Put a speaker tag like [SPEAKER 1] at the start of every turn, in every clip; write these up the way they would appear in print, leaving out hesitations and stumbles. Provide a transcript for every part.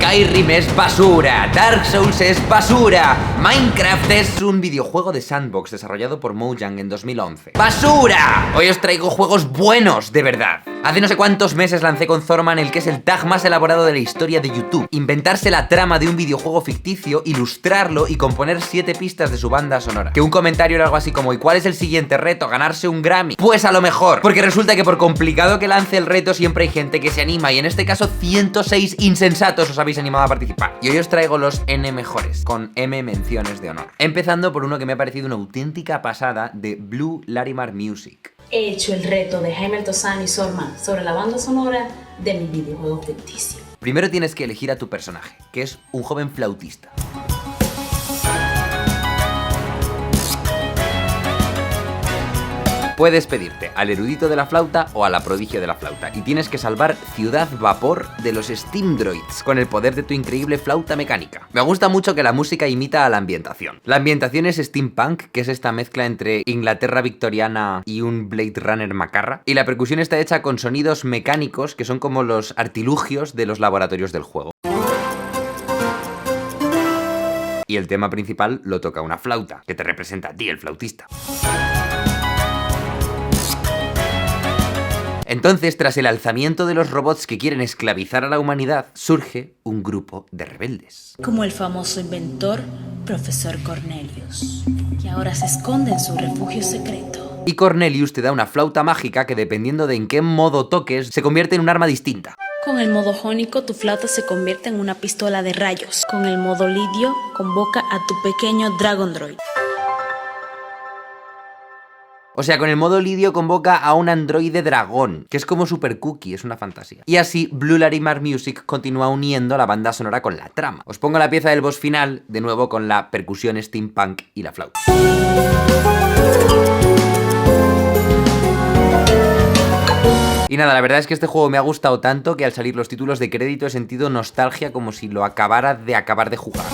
[SPEAKER 1] Skyrim es basura, Dark Souls es basura, Minecraft es un videojuego de sandbox desarrollado por Mojang en 2011. ¡Basura! Hoy os traigo juegos buenos, de verdad. Hace no sé cuántos meses lancé con Thorman el que es el tag más elaborado de la historia de YouTube. Inventarse la trama de un videojuego ficticio, ilustrarlo y componer 7 pistas de su banda sonora. Que un comentario era algo así como: ¿y cuál es el siguiente reto? ¿Ganarse un Grammy? Pues a lo mejor, porque resulta que por complicado que lance el reto siempre hay gente que se anima, y en este caso 106 insensatos os habéis animado a participar. Y hoy os traigo los N mejores, con M menciones de honor. Empezando por uno que me ha parecido una auténtica pasada, de Blue Larimar Music.
[SPEAKER 2] He hecho el reto de Jaime Altozano y Thorman sobre la banda sonora de mi videojuego ficticio.
[SPEAKER 1] Primero tienes que elegir a tu personaje, que es un joven flautista. Puedes pedirte al erudito de la flauta o a la prodigio de la flauta, y tienes que salvar Ciudad Vapor de los Steam Droids con el poder de tu increíble flauta mecánica. Me gusta mucho que la música imita a la ambientación. La ambientación es steampunk, que es esta mezcla entre Inglaterra victoriana y un Blade Runner macarra, y la percusión está hecha con sonidos mecánicos que son como los artilugios de los laboratorios del juego. Y el tema principal lo toca una flauta, que te representa a ti, el flautista. Entonces, tras el alzamiento de los robots que quieren esclavizar a la humanidad, surge un grupo de rebeldes.
[SPEAKER 2] Como el famoso inventor, Profesor Cornelius, que ahora se esconde en su refugio secreto.
[SPEAKER 1] Y Cornelius te da una flauta mágica que, dependiendo de en qué modo toques, se convierte en un arma distinta.
[SPEAKER 2] Con el modo jónico, tu flauta se convierte en una pistola de rayos. Con el modo lidio, convoca a tu pequeño Dragon Droid.
[SPEAKER 1] O sea, con el modo lidio convoca a un androide dragón, que es como Super Cookie, es una fantasía. Y así, Blue Larimar Music continúa uniendo la banda sonora con la trama. Os pongo la pieza del boss final, de nuevo con la percusión steampunk y la flauta. Y nada, la verdad es que este juego me ha gustado tanto que al salir los títulos de crédito he sentido nostalgia como si lo acabara de acabar de jugar.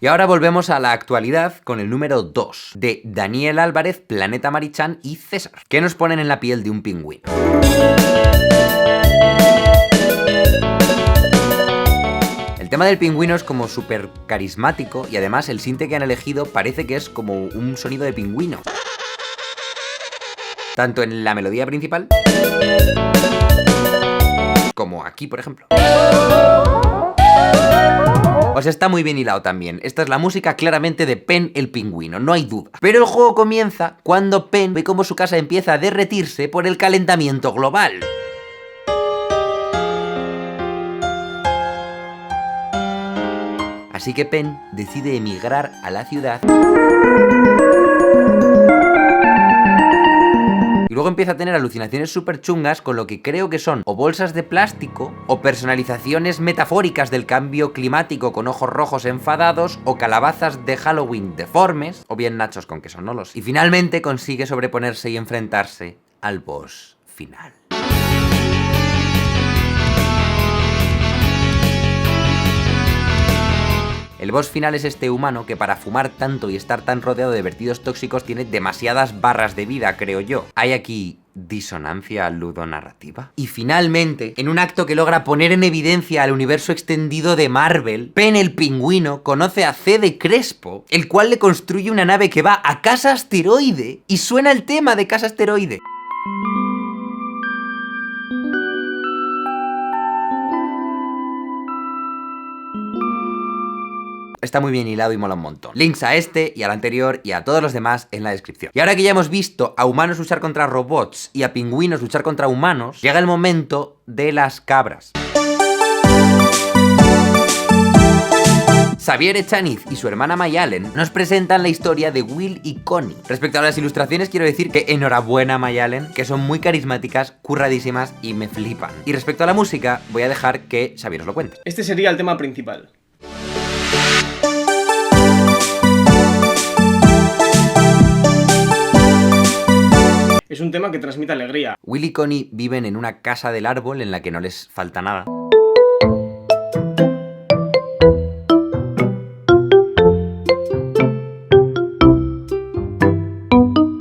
[SPEAKER 1] Y ahora volvemos a la actualidad con el número 2, de Daniel Álvarez, Planeta Marichan y César, que nos ponen en la piel de un pingüino. El tema del pingüino es como súper carismático, y además el sinte que han elegido parece que es como un sonido de pingüino. Tanto en la melodía principal como aquí, por ejemplo. O sea, está muy bien hilado también. Esta es la música claramente de Pen el pingüino, no hay duda. Pero el juego comienza cuando Pen ve cómo su casa empieza a derretirse por el calentamiento global. Así que Pen decide emigrar a la ciudad. Y luego empieza a tener alucinaciones súper chungas con lo que creo que son o bolsas de plástico, o personalizaciones metafóricas del cambio climático con ojos rojos enfadados, o calabazas de Halloween deformes, o bien nachos con queso, no lo sé. Y finalmente consigue sobreponerse y enfrentarse al boss final. El boss final es este humano que, para fumar tanto y estar tan rodeado de vertidos tóxicos, tiene demasiadas barras de vida, creo yo. Hay aquí disonancia ludonarrativa. Y finalmente, en un acto que logra poner en evidencia al universo extendido de Marvel, Pen el pingüino conoce a C de Crespo, el cual le construye una nave que va a Casa Asteroide, y suena el tema de Casa Asteroide. Está muy bien hilado y mola un montón. Links a este y al anterior y a todos los demás en la descripción. Y ahora que ya hemos visto a humanos luchar contra robots y a pingüinos luchar contra humanos, llega el momento de las cabras. Xavier Echaniz y su hermana Mayalen nos presentan la historia de Will y Connie. Respecto a las ilustraciones, quiero decir que enhorabuena Mayalen, que son muy carismáticas, curradísimas y me flipan. Y respecto a la música, voy a dejar que Xavier os lo cuente.
[SPEAKER 3] Este sería el tema principal. Es un tema que transmite alegría.
[SPEAKER 1] Will y Connie viven en una casa del árbol en la que no les falta nada.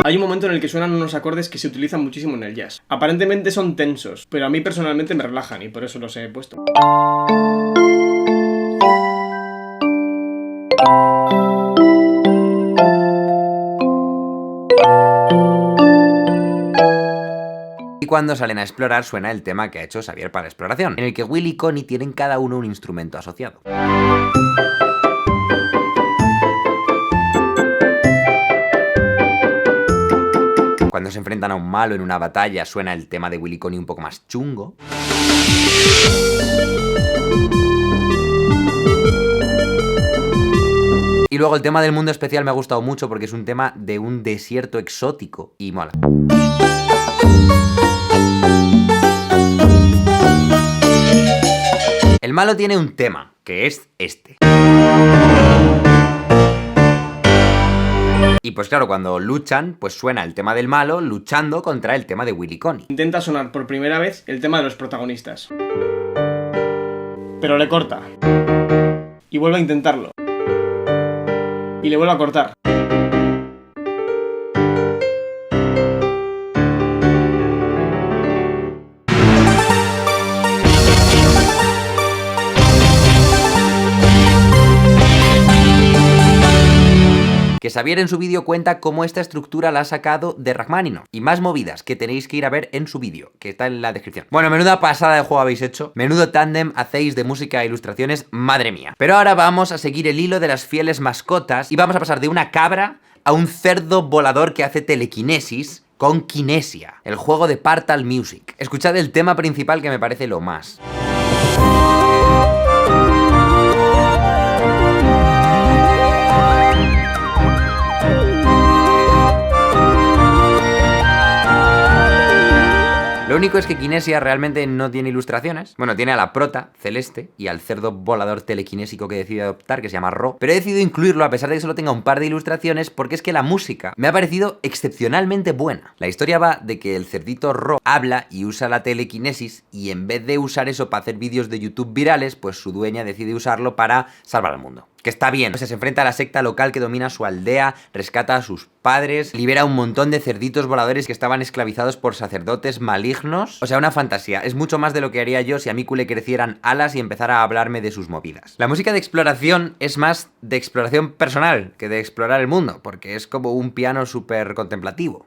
[SPEAKER 3] Hay un momento en el que suenan unos acordes que se utilizan muchísimo en el jazz. Aparentemente son tensos, pero a mí personalmente me relajan y por eso los he puesto.
[SPEAKER 1] Y cuando salen a explorar suena el tema que ha hecho Xavier para exploración, en el que Will y Connie tienen cada uno un instrumento asociado. Cuando se enfrentan a un malo en una batalla suena el tema de Will y Connie un poco más chungo. Y luego el tema del mundo especial me ha gustado mucho porque es un tema de un desierto exótico y mola. El malo tiene un tema, que es este. Y pues claro, cuando luchan, pues suena el tema del malo luchando contra el tema de Will y Connie.
[SPEAKER 3] Intenta sonar por primera vez el tema de los protagonistas. Pero le corta. Y vuelve a intentarlo. Y le vuelve a cortar.
[SPEAKER 1] Que Xavier en su vídeo cuenta cómo esta estructura la ha sacado de Rachmaninoff. Y más movidas que tenéis que ir a ver en su vídeo, que está en la descripción. Bueno, menuda pasada de juego habéis hecho. Menudo tándem hacéis de música e ilustraciones, madre mía. Pero ahora vamos a seguir el hilo de las fieles mascotas y vamos a pasar de una cabra a un cerdo volador que hace telequinesis con Kinesia, el juego de Partal Music. Escuchad el tema principal que me parece lo más. Lo único es que Kinesia realmente no tiene ilustraciones. Bueno, tiene a la prota, Celeste, y al cerdo volador telequinésico que decide adoptar, que se llama Ro. Pero he decidido incluirlo a pesar de que solo tenga un par de ilustraciones, porque es que la música me ha parecido excepcionalmente buena. La historia va de que el cerdito Ro habla y usa la telequinesis, y en vez de usar eso para hacer vídeos de YouTube virales, pues su dueña decide usarlo para salvar al mundo. Que está bien, o sea, se enfrenta a la secta local que domina su aldea, rescata a sus padres, libera a un montón de cerditos voladores que estaban esclavizados por sacerdotes malignos. O sea, una fantasía. Es mucho más de lo que haría yo si a Miku le crecieran alas y empezara a hablarme de sus movidas. La música de exploración es más de exploración personal que de explorar el mundo, porque es como un piano súper contemplativo.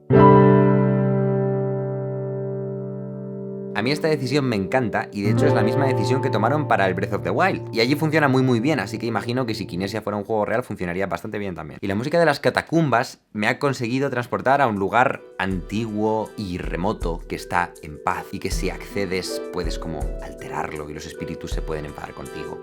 [SPEAKER 1] A mí esta decisión me encanta y de hecho es la misma decisión que tomaron para el Breath of the Wild. Y allí funciona muy bien, así que imagino que si Kinesia fuera un juego real funcionaría bastante bien también. Y la música de las catacumbas me ha conseguido transportar a un lugar antiguo y remoto que está en paz y que si accedes puedes como alterarlo y los espíritus se pueden enfadar contigo.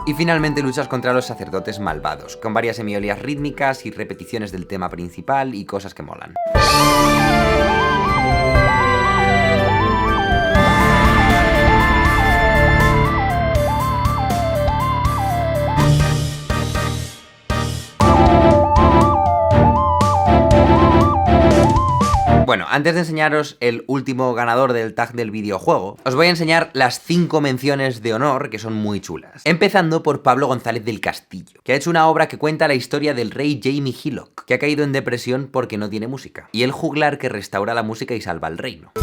[SPEAKER 1] Y finalmente luchas contra los sacerdotes malvados, con varias semiolías rítmicas y repeticiones del tema principal y cosas que molan. Bueno, antes de enseñaros el último ganador del tag del videojuego, os voy a enseñar las 5 menciones de honor que son muy chulas. Empezando por Pablo González del Castillo, que ha hecho una obra que cuenta la historia del rey Jaime Hillock, que ha caído en depresión porque no tiene música, y el juglar que restaura la música y salva el reino.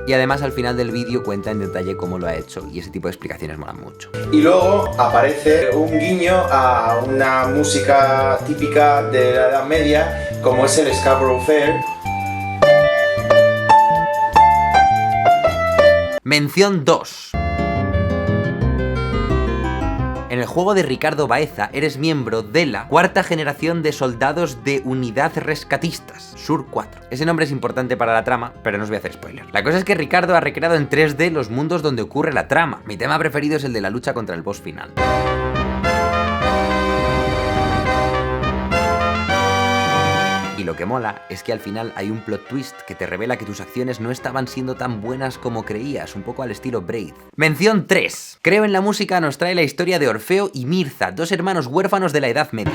[SPEAKER 1] Y además al final del vídeo cuenta en detalle cómo lo ha hecho y ese tipo de explicaciones molan mucho.
[SPEAKER 4] Y luego aparece un guiño a una música típica de la Edad Media como es el Scarborough Fair.
[SPEAKER 1] Mención 2. En el juego de Ricardo Baeza eres miembro de la 4ª generación de soldados de Unidad Rescatistas, Sur 4. Ese nombre es importante para la trama, pero no os voy a hacer spoiler. La cosa es que Ricardo ha recreado en 3D los mundos donde ocurre la trama. Mi tema preferido es el de la lucha contra el boss final. Y lo que mola es que al final hay un plot twist que te revela que tus acciones no estaban siendo tan buenas como creías, un poco al estilo Braid. Mención 3. Creo en la música nos trae la historia de Orfeo y Mirza, 2 hermanos huérfanos de la Edad Media.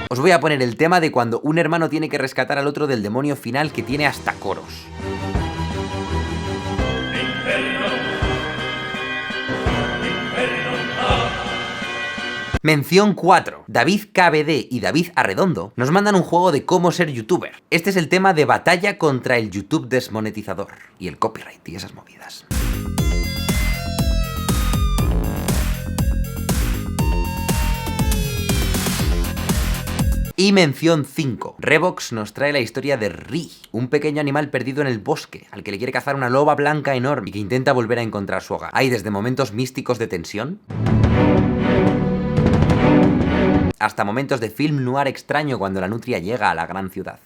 [SPEAKER 1] Os voy a poner el tema de cuando un hermano tiene que rescatar al otro del demonio final que tiene hasta coros. Mención 4. David KBD y David Arredondo nos mandan un juego de cómo ser youtuber. Este es el tema de batalla contra el YouTube desmonetizador y el copyright y esas movidas. Y mención 5. Revox nos trae la historia de Ri, un pequeño animal perdido en el bosque, al que le quiere cazar una loba blanca enorme y que intenta volver a encontrar su hogar. Hay desde momentos místicos de tensión hasta momentos de film noir extraño cuando la nutria llega a la gran ciudad.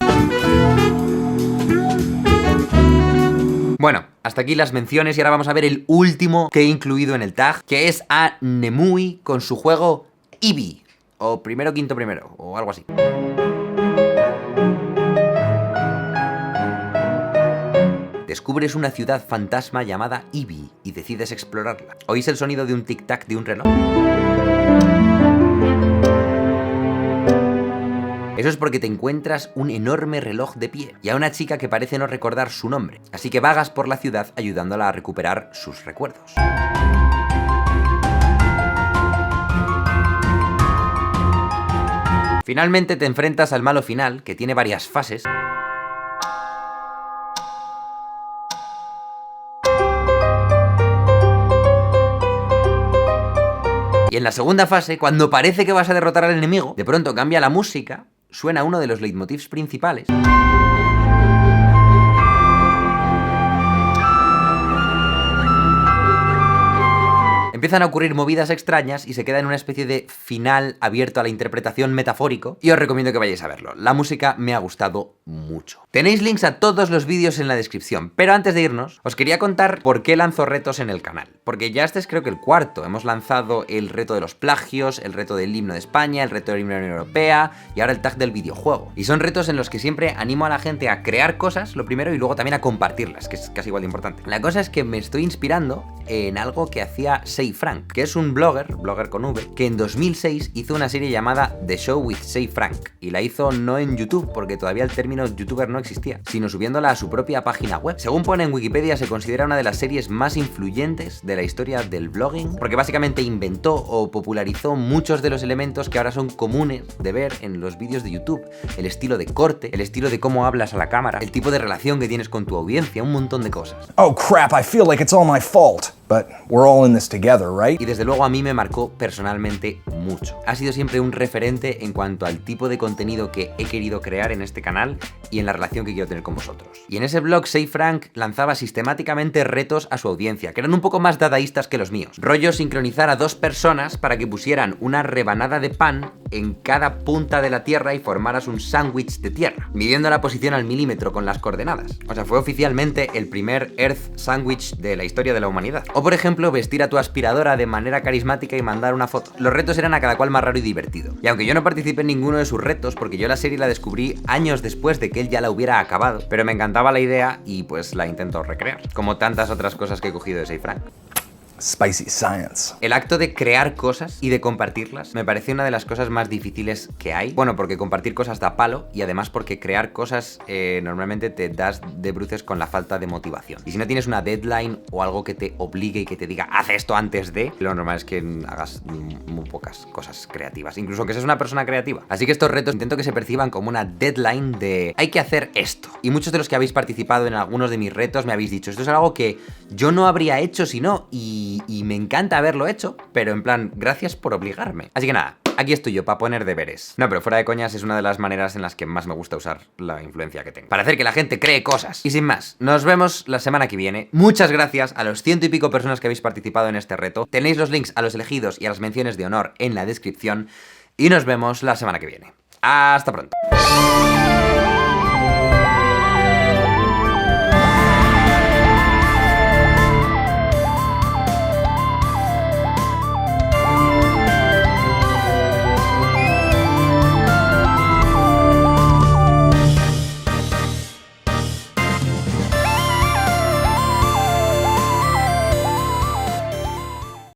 [SPEAKER 1] Bueno, hasta aquí las menciones y ahora vamos a ver el último que he incluido en el tag, que es a Nemui con su juego Eevee, o primero quinto primero, o algo así. Descubres una ciudad fantasma llamada Eevee y decides explorarla. ¿Oís el sonido de un tic-tac de un reloj? Eso es porque te encuentras un enorme reloj de pie y a una chica que parece no recordar su nombre, así que vagas por la ciudad ayudándola a recuperar sus recuerdos. Finalmente te enfrentas al malo final, que tiene varias fases. Y en la segunda fase, cuando parece que vas a derrotar al enemigo, de pronto cambia la música, suena uno de los leitmotivs principales. Empiezan a ocurrir movidas extrañas y se queda en una especie de final abierto a la interpretación metafórico y os recomiendo que vayáis a verlo. La música me ha gustado mucho. Tenéis links a todos los vídeos en la descripción, pero antes de irnos os quería contar por qué lanzo retos en el canal. Porque ya este es creo que el cuarto. Hemos lanzado el reto de los plagios, el reto del himno de España, el reto del himno de la Unión Europea y ahora el tag del videojuego. Y son retos en los que siempre animo a la gente a crear cosas, lo primero, y luego también a compartirlas, que es casi igual de importante. La cosa es que me estoy inspirando en algo que hacía Say Frank, que es un blogger con V, que en 2006 hizo una serie llamada The Show with Say Frank, y la hizo no en YouTube, porque todavía el término youtuber no existía, sino subiéndola a su propia página web. Según pone en Wikipedia, se considera una de las series más influyentes de la historia del blogging, porque básicamente inventó o popularizó muchos de los elementos que ahora son comunes de ver en los vídeos de YouTube. El estilo de corte, el estilo de cómo hablas a la cámara, el tipo de relación que tienes con tu audiencia, un montón de cosas.
[SPEAKER 5] Oh crap, I feel like it's all my fault. But we're all in this together, right?
[SPEAKER 1] Y desde luego a mí me marcó personalmente mucho. Ha sido siempre un referente en cuanto al tipo de contenido que he querido crear en este canal y en la relación que quiero tener con vosotros. Y en ese blog, Say Frank lanzaba sistemáticamente retos a su audiencia, que eran un poco más dadaístas que los míos. Rollo sincronizar a dos personas para que pusieran una rebanada de pan en cada punta de la Tierra y formaras un sándwich de tierra, midiendo la posición al milímetro con las coordenadas. O sea, fue oficialmente el primer Earth Sandwich de la historia de la humanidad. O por ejemplo, vestir a tu aspiradora de manera carismática y mandar una foto. Los retos eran a cada cual más raro y divertido. Y aunque yo no participé en ninguno de sus retos, porque yo la serie la descubrí años después de que él ya la hubiera acabado, pero me encantaba la idea y pues la intento recrear, como tantas otras cosas que he cogido de Say Frank.
[SPEAKER 5] Spicy science.
[SPEAKER 1] El acto de crear cosas y de compartirlas me parece una de las cosas más difíciles que hay. Bueno, porque compartir cosas da palo y además porque crear cosas normalmente te das de bruces con la falta de motivación. Y si no tienes una deadline o algo que te obligue y que te diga haz esto antes de, lo normal es que hagas muy pocas cosas creativas, incluso que seas una persona creativa. Así que estos retos intento que se perciban como una deadline de hay que hacer esto. Y muchos de los que habéis participado en algunos de mis retos me habéis dicho esto es algo que yo no habría hecho si no, y me encanta haberlo hecho, pero en plan, gracias por obligarme. Así que nada, aquí estoy yo para poner deberes. No, pero fuera de coñas es una de las maneras en las que más me gusta usar la influencia que tengo, para hacer que la gente cree cosas. Y sin más, nos vemos la semana que viene. Muchas gracias a los 100 y pico personas que habéis participado en este reto. Tenéis los links a los elegidos y a las menciones de honor en la descripción. Y nos vemos la semana que viene. Hasta pronto.